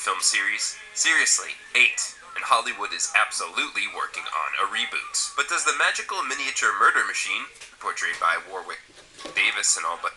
film series? Seriously, 8. And Hollywood is absolutely working on a reboot. But does the magical miniature murder machine, portrayed by Warwick Davis and all but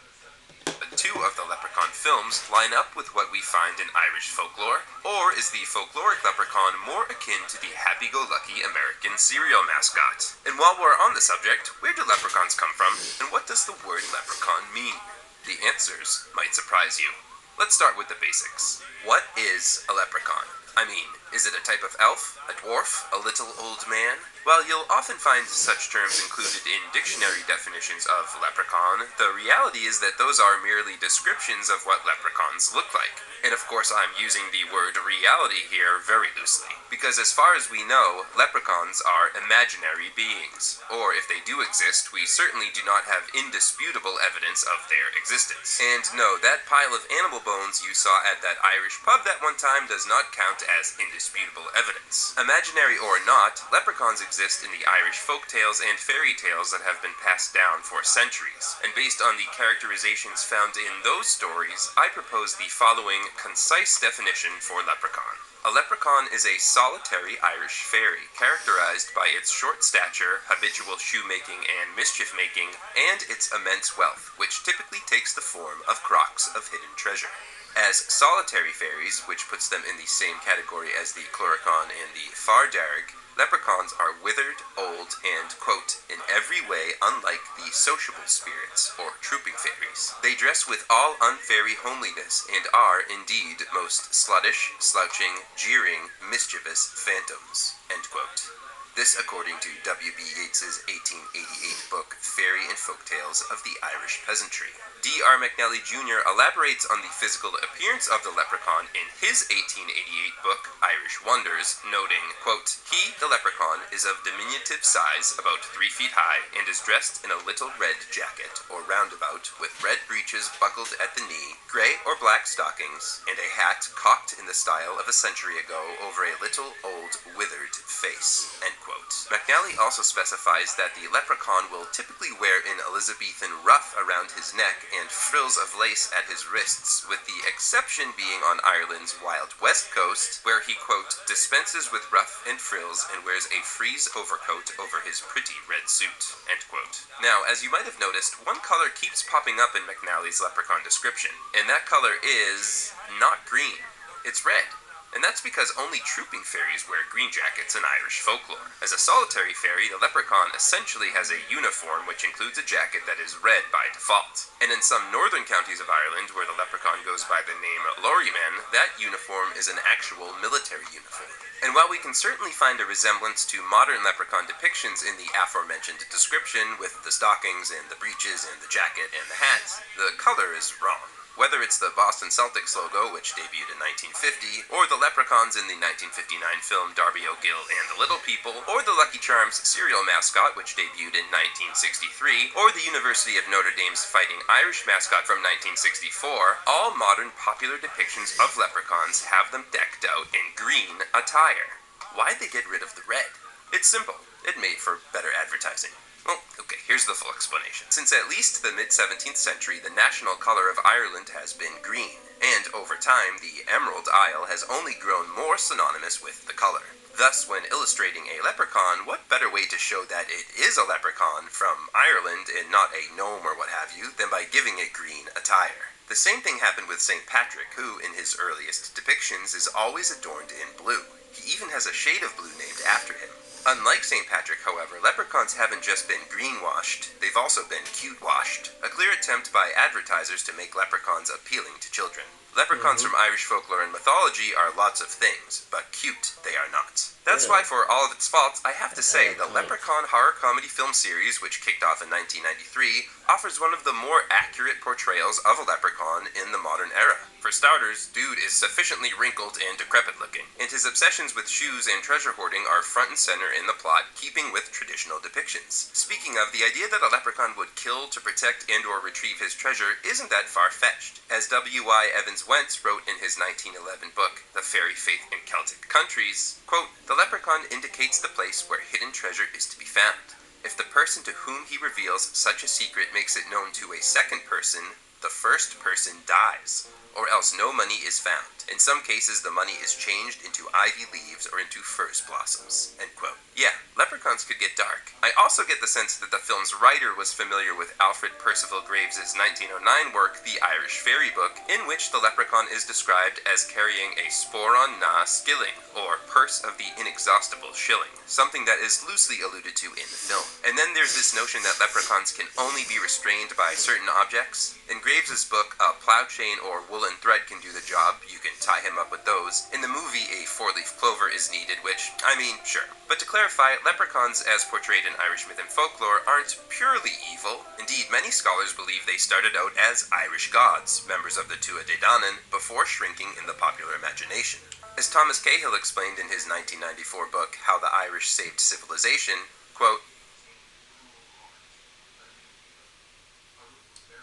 2 of the Leprechaun films, line up with what we find in Irish folklore? Or is the folkloric leprechaun more akin to the happy-go-lucky American cereal mascot? And while we're on the subject, where do leprechauns come from, and what does the word leprechaun mean? The answers might surprise you. Let's start with the basics. What is a leprechaun? I mean, is it a type of elf, a dwarf, a little old man? While you'll often find such terms included in dictionary definitions of leprechaun, the reality is that those are merely descriptions of what leprechauns look like. And of course I'm using the word reality here very loosely, because as far as we know, leprechauns are imaginary beings. Or if they do exist, we certainly do not have indisputable evidence of their existence. And no, that pile of animal bones you saw at that Irish pub that one time does not count as indisputable evidence. Imaginary or not, leprechauns exist in the Irish folk tales and fairy tales that have been passed down for centuries. And based on the characterizations found in those stories, I propose the following concise definition for leprechaun. A leprechaun is a solitary Irish fairy, characterized by its short stature, habitual shoemaking and mischief-making, and its immense wealth, which typically takes the form of crocks of hidden treasure. As solitary fairies, which puts them in the same category as the Cloricon and the Fardarg, leprechauns are withered, old, and, quote, in every way unlike the sociable spirits, or trooping fairies. They dress with all unfairy homeliness, and are, indeed, most sluttish, slouching, jeering, mischievous phantoms, end quote. This according to W.B. Yeats's 1888 book, Fairy and Folktales of the Irish Peasantry. D.R. McNally Jr. elaborates on the physical appearance of the leprechaun in his 1888 book, Irish Wonders, noting, quote, he, the leprechaun, is of diminutive size, about 3 feet high, and is dressed in a little red jacket, or roundabout, with red breeches buckled at the knee, grey or black stockings, and a hat cocked in the style of a century ago over a little old withered face, end quote. McNally also specifies that the leprechaun will typically wear an Elizabethan ruff around his neck and frills of lace at his wrists, with the exception being on Ireland's Wild West coast, where he, quote, dispenses with ruff and frills and wears a frieze overcoat over his pretty red suit, end quote. Now, as you might have noticed, one color keeps popping up in McNally's leprechaun description, and that color is not green. It's red. And that's because only trooping fairies wear green jackets in Irish folklore. As a solitary fairy, the leprechaun essentially has a uniform which includes a jacket that is red by default. And in some northern counties of Ireland, where the leprechaun goes by the name Lorryman, that uniform is an actual military uniform. And while we can certainly find a resemblance to modern leprechaun depictions in the aforementioned description, with the stockings and the breeches and the jacket and the hat, the color is wrong. Whether it's the Boston Celtics logo, which debuted in 1950, or the leprechauns in the 1959 film Darby O'Gill and the Little People, or the Lucky Charms cereal mascot, which debuted in 1963, or the University of Notre Dame's Fighting Irish mascot from 1964, all modern popular depictions of leprechauns have them decked out in green attire. Why'd they get rid of the red? It's simple. It made for better advertising. Well, okay, here's the full explanation. Since at least the mid-17th century, the national color of Ireland has been green, and over time, the Emerald Isle has only grown more synonymous with the color. Thus, when illustrating a leprechaun, what better way to show that it is a leprechaun from Ireland and not a gnome or what have you, than by giving it green attire. The same thing happened with St. Patrick, who, in his earliest depictions, is always adorned in blue. He even has a shade of blue named after him. Unlike St. Patrick, however, leprechauns haven't just been greenwashed, they've also been cute-washed, a clear attempt by advertisers to make leprechauns appealing to children. Leprechauns from Irish folklore and mythology are lots of things, but cute they are not. That's why, for all of its faults, I have to say the Leprechaun horror comedy film series, which kicked off in 1993, offers one of the more accurate portrayals of a leprechaun in the modern era. For starters, dude is sufficiently wrinkled and decrepit looking, and his obsessions with shoes and treasure hoarding are front and center in the plot, keeping with traditional depictions. Speaking of, the idea that a leprechaun would kill to protect and or retrieve his treasure isn't that far-fetched. As W.Y. Evans Wentz wrote in his 1911 book, The Fairy Faith in Celtic Countries, quote, the leprechaun indicates the place where hidden treasure is to be found. If the person to whom he reveals such a secret makes it known to a second person, the first person dies, or else no money is found. In some cases, the money is changed into ivy leaves or into furze blossoms." End quote. Yeah, leprechauns could get dark. I also get the sense that the film's writer was familiar with Alfred Percival Graves' 1909 work, The Irish Fairy Book, in which the leprechaun is described as carrying a sporon na skilling, or purse of the inexhaustible shilling, something that is loosely alluded to in the film. And then there's this notion that leprechauns can only be restrained by certain objects. In Graves' book, a plow chain or woolen thread can do the job. You can tie him up with those. In the movie, a four-leaf clover is needed, which, I mean, sure. But to clarify, leprechauns, as portrayed in Irish myth and folklore, aren't purely evil. Indeed, many scholars believe they started out as Irish gods, members of the Tuatha Dé Danann, before shrinking in the popular imagination. As Thomas Cahill explained in his 1994 book, How the Irish Saved Civilization, quote,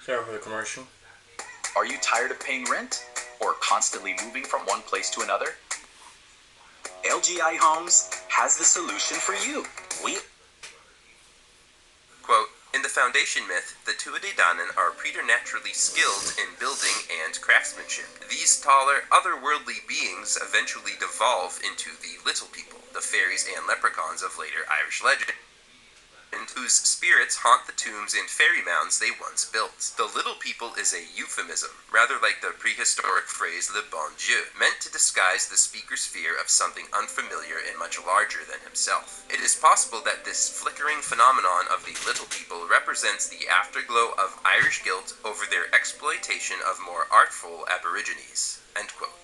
sorry for the commercial. Are you tired of paying rent? Or constantly moving from one place to another? LGI Homes has the solution for you. Quote, in the foundation myth, the Tuatha Dé Danann are preternaturally skilled in building and craftsmanship. These taller, otherworldly beings eventually devolve into the little people, the fairies and leprechauns of later Irish legend, whose spirits haunt the tombs and fairy mounds they once built. The little people is a euphemism, rather like the prehistoric phrase le bon Dieu, meant to disguise the speaker's fear of something unfamiliar and much larger than himself. It is possible that this flickering phenomenon of the little people represents the afterglow of Irish guilt over their exploitation of more artful aborigines. End quote.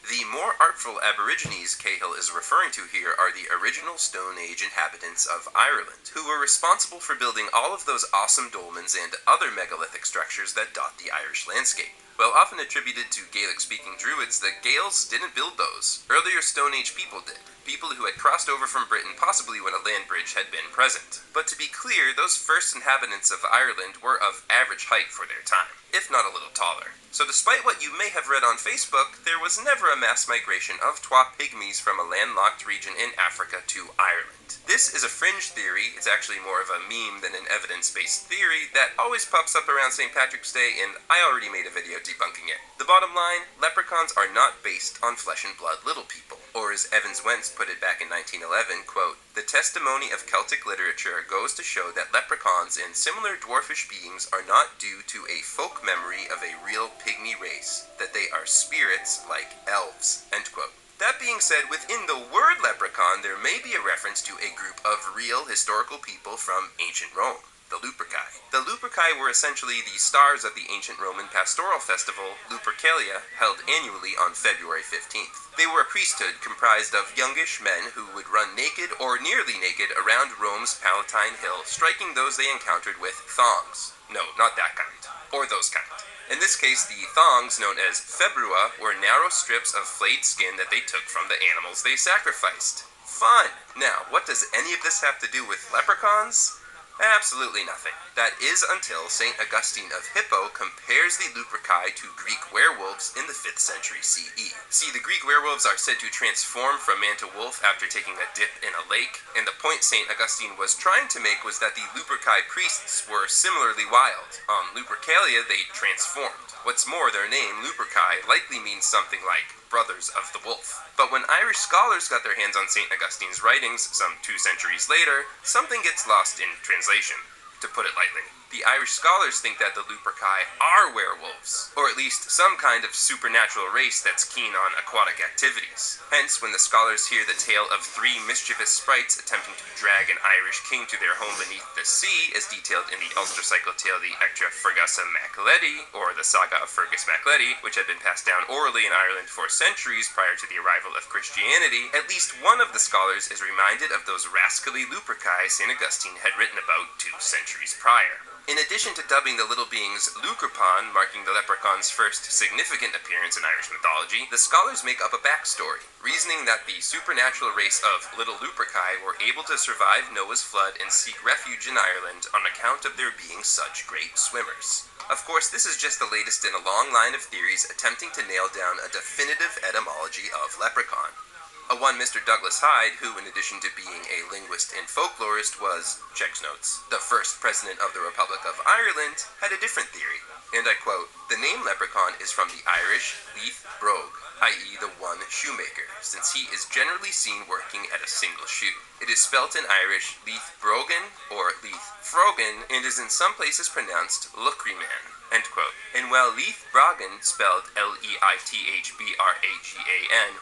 The more artful aborigines Cahill is referring to here are the original Stone Age inhabitants of Ireland, who were responsible for building all of those awesome dolmens and other megalithic structures that dot the Irish landscape. While often attributed to Gaelic-speaking Druids, the Gaels didn't build those. Earlier Stone Age people did. People who had crossed over from Britain possibly when a land bridge had been present. But to be clear, those first inhabitants of Ireland were of average height for their time, if not a little taller. So despite what you may have read on Facebook, there was never a mass migration of twa pygmies from a landlocked region in Africa to Ireland. This is a fringe theory. It's actually more of a meme than an evidence-based theory that always pops up around St. Patrick's Day, and I already made a video debunking it. The bottom line, leprechauns are not based on flesh and blood little people. Or as Evans Wentz put it back in 1911, quote, the testimony of Celtic literature goes to show that leprechauns and similar dwarfish beings are not due to a folk memory of a real pygmy race, that they are spirits like elves, end quote. That being said, within the word leprechaun, there may be a reference to a group of real historical people from ancient Rome, the Luperci. The Luperci were essentially the stars of the ancient Roman pastoral festival, Lupercalia, held annually on February 15th. They were a priesthood comprised of youngish men who would run naked or nearly naked around Rome's Palatine Hill, striking those they encountered with thongs. No, not that kind. Or those kind. In this case, the thongs, known as februa, were narrow strips of flayed skin that they took from the animals they sacrificed. Fun! Now, what does any of this have to do with leprechauns? Absolutely nothing. That is until St. Augustine of Hippo compares the Luperci to Greek werewolves in the 5th century CE. See, the Greek werewolves are said to transform from man to wolf after taking a dip in a lake, and the point St. Augustine was trying to make was that the Luperci priests were similarly wild. On Lupercalia, they transformed. What's more, their name, Luperci, likely means something like brothers of the wolf. But when Irish scholars got their hands on St. Augustine's writings, some 2 centuries later, something gets lost in translation, to put it lightly. The Irish scholars think that the Luperci are werewolves, or at least some kind of supernatural race that's keen on aquatic activities. Hence, when the scholars hear the tale of 3 mischievous sprites attempting to drag an Irish king to their home beneath the sea, as detailed in the Ulster cycle tale The Ectra Fergusa Macledi, or the Saga of Fergus Macledi, which had been passed down orally in Ireland for centuries prior to the arrival of Christianity, at least one of the scholars is reminded of those rascally Luperci St. Augustine had written about 2 centuries prior. In addition to dubbing the little beings Lukerpan, marking the leprechaun's first significant appearance in Irish mythology, the scholars make up a backstory, reasoning that the supernatural race of Little Luperci were able to survive Noah's flood and seek refuge in Ireland on account of their being such great swimmers. Of course, this is just the latest in a long line of theories attempting to nail down a definitive etymology of leprechaun. A one Mr. Douglas Hyde, who in addition to being a linguist and folklorist was, checks notes, the first president of the Republic of Ireland, had a different theory. And I quote, "The name leprechaun is from the Irish leith brogue, i.e. the one shoemaker, since he is generally seen working at a single shoe. It is spelt in Irish leith brogan or leith frogan and is in some places pronounced leprechaun." End quote. And while leith brogan, spelled Leithbragan,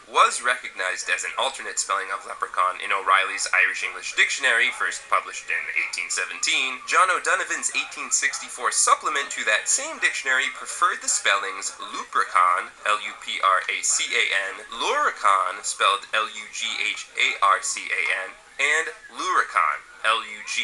was recognized as an alternate spelling of leprechaun in O'Reilly's Irish-English Dictionary, first published in 1817, John O'Donovan's 1864 supplement to that same dictionary preferred the spellings lupracan, Lupracan, luracan, spelled Lugharcan, and luracan, Lugracan.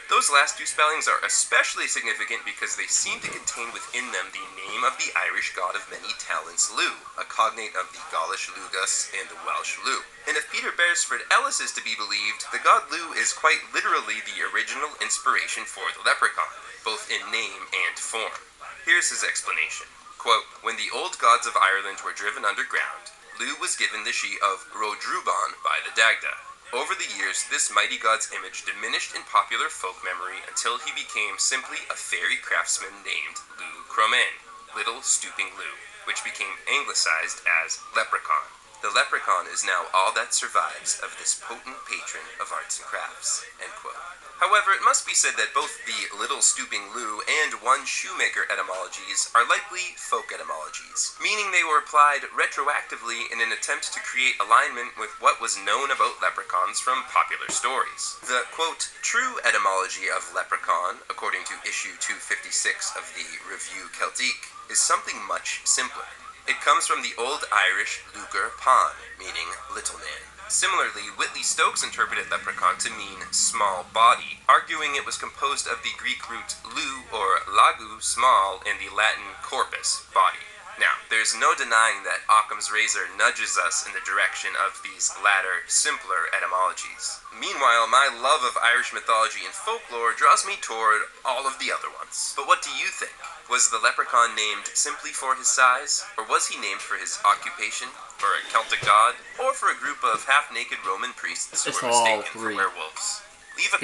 Those last two spellings are especially significant because they seem to contain within them the name of the Irish god of many talents, Lu, a cognate of the Gaulish Lugus and the Welsh Lu. And if Peter Beresford Ellis is to be believed, the god Lu is quite literally the original inspiration for the leprechaun, both in name and form. Here's his explanation. Quote, "When the old gods of Ireland were driven underground, Lu was given the she of Rodruban by the Dagda. Over the years, this mighty god's image diminished in popular folk memory until he became simply a fairy craftsman named Lu Cromen, Little Stooping Lu, which became anglicized as leprechaun. The leprechaun is now all that survives of this potent patron of arts and crafts." End quote. However, it must be said that both the Little Stooping Lu and One Shoemaker etymologies are likely folk etymologies, meaning they were applied retroactively in an attempt to create alignment with what was known about leprechauns from popular stories. The, quote, "true etymology of leprechaun, according to issue 256 of the Revue Celtique, is something much simpler. It comes from the Old Irish lugar pan, meaning little man. Similarly, Whitley Stokes interpreted leprechaun to mean small body, arguing it was composed of the Greek root lu or lagu, small, and the Latin corpus, body. Now, there's no denying that Occam's razor nudges us in the direction of these latter, simpler etymologies. Meanwhile, my love of Irish mythology and folklore draws me toward all of the other ones. But what do you think? Was the leprechaun named simply for his size? Or was he named for his occupation? For a Celtic god? Or for a group of half-naked Roman priests who It's were all mistaken for three. werewolves? Leave a